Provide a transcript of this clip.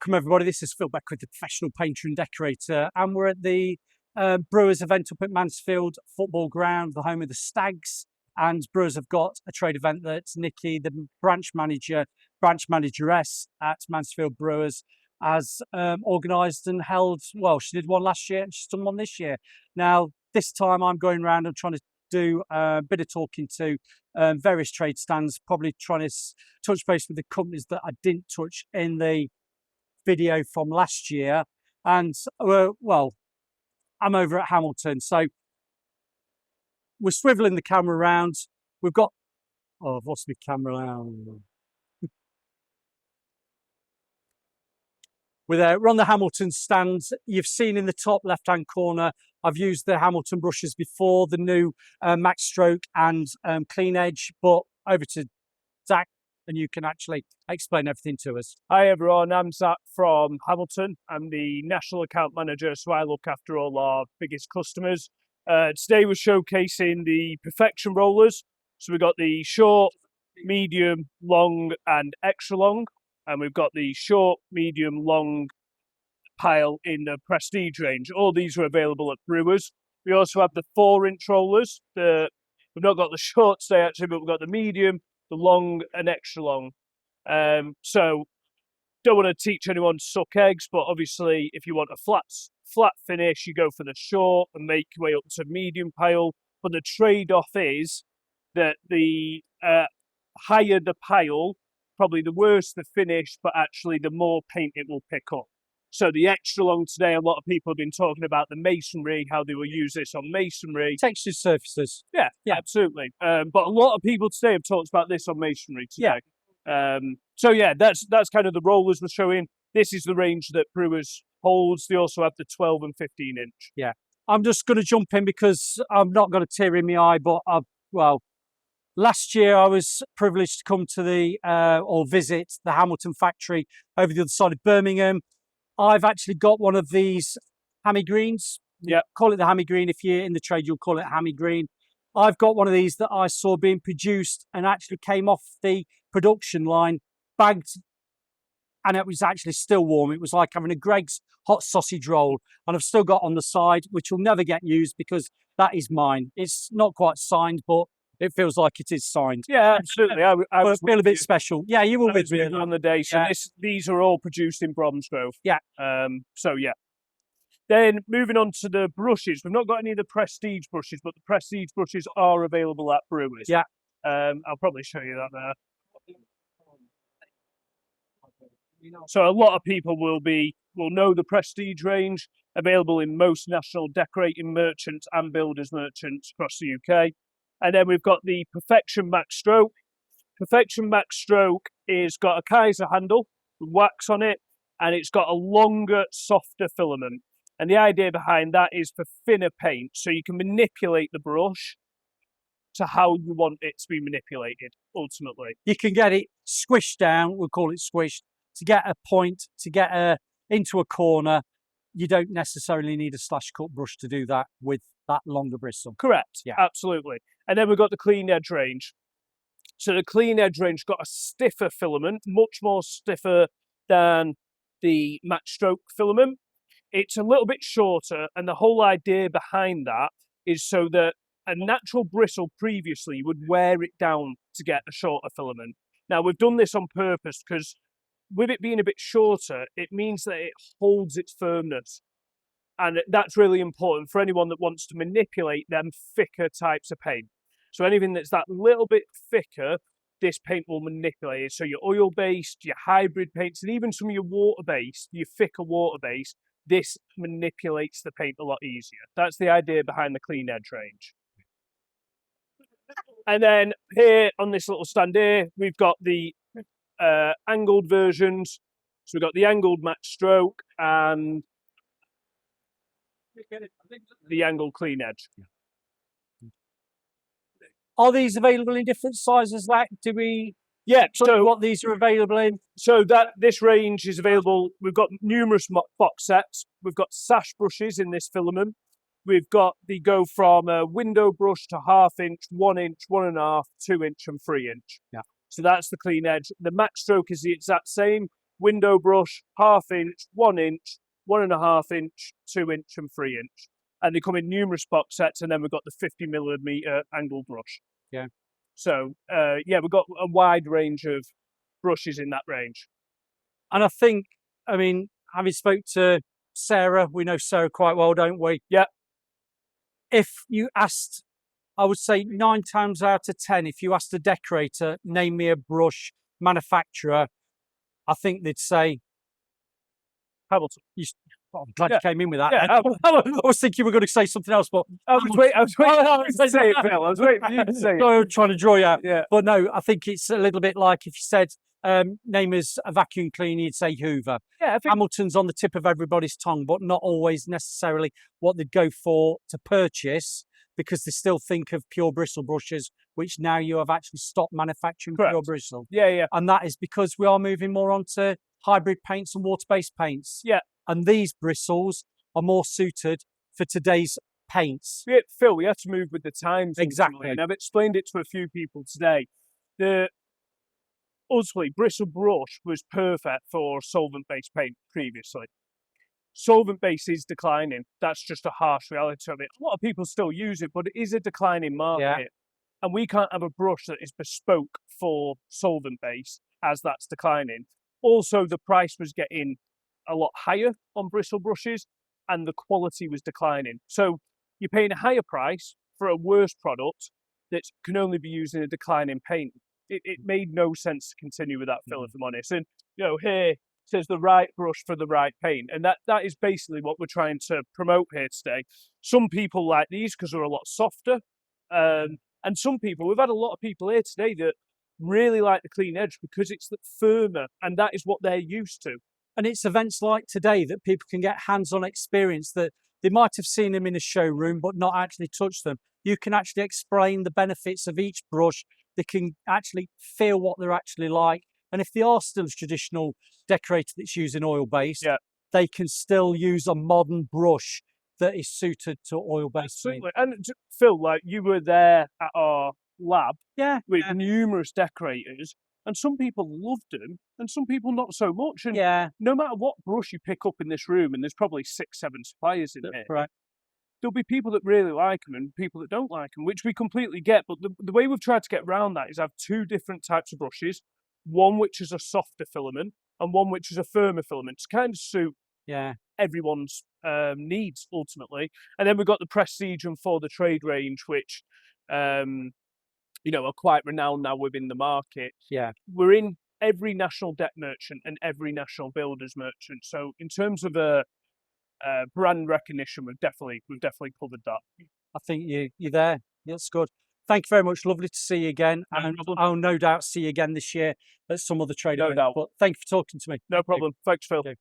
Welcome everybody, this is Phil Beckwith, the professional painter and decorator, and we're at the Brewers event up at Mansfield Football Ground, the home of the Stags, and Brewers have got a trade event that Nikki, the branch manageress at Mansfield Brewers, has organised and held. Well, she did one last year and she's done one this year. Now, this time I'm going around and trying to do a bit of talking to various trade stands, probably trying to touch base with the companies that I didn't touch in the video from last year. And well, I'm over at Hamilton, so we're swiveling the camera around. We've got, oh, I've lost my camera now. We're on the Hamilton stand. You've seen in the top left-hand corner, I've used the Hamilton brushes before, the new Max Stroke and Clean Edge, but over to Zach, and you can actually explain everything to us. Hi everyone, I'm Zach from Hamilton. I'm the National Account Manager, so I look after all our biggest customers. Today we're showcasing the Perfection rollers. So we've got the short, medium, long and extra long. And we've got the short, medium, long pile in the Prestige range. All these are available at Brewers. We also have the 4-inch rollers. We've not got the short today actually, but we've got the medium, the long and extra long. So don't want to teach anyone to suck eggs, but obviously if you want a flat finish, you go for the short and make your way up to medium pile. But the trade-off is that the higher the pile, probably the worse the finish, but actually the more paint it will pick up. So the extra long today, a lot of people have been talking about the masonry, how they will use this on masonry. Textured surfaces. Yeah, absolutely. But a lot of people today have talked about this on masonry today. Yeah. So yeah, that's kind of the rollers we're showing. This is the range that Brewers holds. They also have the 12 and 15 inch. Yeah. I'm just going to jump in because I'm not going to tear in my eye, but last year I was privileged to come to the or visit the Hamilton factory over the other side of Birmingham. I've actually got one of these hammy greens. Yeah, call it the hammy green. If you're in the trade, you'll call it hammy green. I've got one of these that I saw being produced and actually came off the production line, bagged, and it was actually still warm. It was like having a Greg's hot sausage roll, and I've still got on the side, which will never get used because that is mine. It's not quite signed, but it feels like it is signed. Yeah, absolutely. I feel a bit special. Yeah, you were with me on the day. So yeah. These are all produced in Bromsgrove. Yeah. So yeah. Then moving on to the brushes, we've not got any of the Prestige brushes, but the Prestige brushes are available at Brewers. Yeah. I'll probably show you that there. So a lot of people will know the Prestige range, available in most national decorating merchants and builders merchants across the UK. And then we've got the Perfection Max Stroke. Perfection Max Stroke is got a Kaiser handle with wax on it, and it's got a longer, softer filament. And the idea behind that is for thinner paint, so you can manipulate the brush to how you want it to be manipulated, ultimately. You can get it squished down, we'll call it squished, to get a point, to get into a corner. You don't necessarily need a slash cut brush to do that with that longer bristle. Correct, yeah, absolutely. And then we've got the Clean Edge range. So the Clean Edge range got a stiffer filament, much more stiffer than the Max Stroke filament. It's a little bit shorter, and the whole idea behind that is so that a natural bristle previously would wear it down to get a shorter filament. Now we've done this on purpose because with it being a bit shorter, it means that it holds its firmness. And that's really important for anyone that wants to manipulate them thicker types of paint. So anything that's that little bit thicker, this paint will manipulate it. So your oil-based, your hybrid paints, and even some of your water-based, your thicker water-based, this manipulates the paint a lot easier. That's the idea behind the Clean Edge range. And then here on this little stand here, we've got the angled versions. So we've got the angled Max Stroke and the angled Clean Edge. Are these available in different sizes? Like, do we? Yeah. So what these are available in? So this range is available. We've got numerous box sets. We've got sash brushes in this filament. We've got the go from a window brush to 1/2 inch, 1 inch, 1.5, 2 inch, and 3 inch. Yeah. So that's the Clean Edge. The Max Stroke is the exact same. window brush, 1/2 inch, 1 inch, 1.5 inch, 2 inch, and 3 inch. And they come in numerous box sets, and then we've got the 50mm angled brush. Yeah. So yeah, we've got a wide range of brushes in that range. And I think, I mean, having spoke to Sarah, we know Sarah quite well, don't we? Yeah. If you asked, I would say 9 times out of 10, if you asked a decorator, name me a brush manufacturer, I think they'd say Hamilton. I'm glad Yeah. you came in with that. Yeah, then. I was thinking you were going to say something else, but I was waiting to say it, Phil. I was waiting for you to say it. I was trying to draw you out. Yeah. But no, I think it's a little bit like if you said, name us a vacuum cleaner, you'd say Hoover. Yeah, I think Hamilton's on the tip of everybody's tongue, but not always necessarily what they'd go for to purchase, because they still think of pure bristle brushes, which now you have actually stopped manufacturing pure Correct. bristle. yeah. And that is because we are moving more on to hybrid paints and water-based paints. Yeah. And these bristles are more suited for today's paints. Yeah, Phil, we have to move with the times. Exactly. Ultimately, and I've explained it to a few people today. Ultimately, bristle brush was perfect for solvent-based paint previously. Solvent-based is declining. That's just a harsh reality of it. A lot of people still use it, but it is a declining market. Yeah. And we can't have a brush that is bespoke for solvent-based as that's declining. Also, the price was getting a lot higher on bristle brushes and the quality was declining. So you're paying a higher price for a worse product that can only be used in a declining paint. It made no sense to continue with that, Phil, if I'm honest. And, here it says the right brush for the right paint. And that is basically what we're trying to promote here today. Some people like these because they're a lot softer. And some people, we've had a lot of people here today that really like the clean edge because it's firmer and that is what they're used to. And it's events like today that people can get hands-on experience that they might have seen them in a showroom, but not actually touch them. You can actually explain the benefits of each brush. They can actually feel what they're actually like. And if they are still a traditional decorator that's using oil-based, Yeah. they can still use a modern brush that is suited to oil-based. Absolutely. And Phil, like you were there at our lab with Yeah. numerous decorators, and some people loved them and some people not so much. And Yeah. no matter what brush you pick up in this room, and there's probably 6, 7 suppliers in here, Right. there'll be people that really like them and people that don't like them, which we completely get. But the way we've tried to get around that is have 2 different types of brushes, one which is a softer filament and one which is a firmer filament to kind of suit Yeah. everyone's needs ultimately. And then we've got the Prestige and For the Trade range, which are quite renowned now within the market. Yeah. We're in every national deck merchant and every national builders merchant. So in terms of a brand recognition, we've definitely covered that. I think you're there. That's good. Thank you very much. Lovely to see you again. No And problem. I'll no doubt see you again this year at some other trade No event. doubt. But thank you for talking to me. No problem. Thanks, Phil. Okay.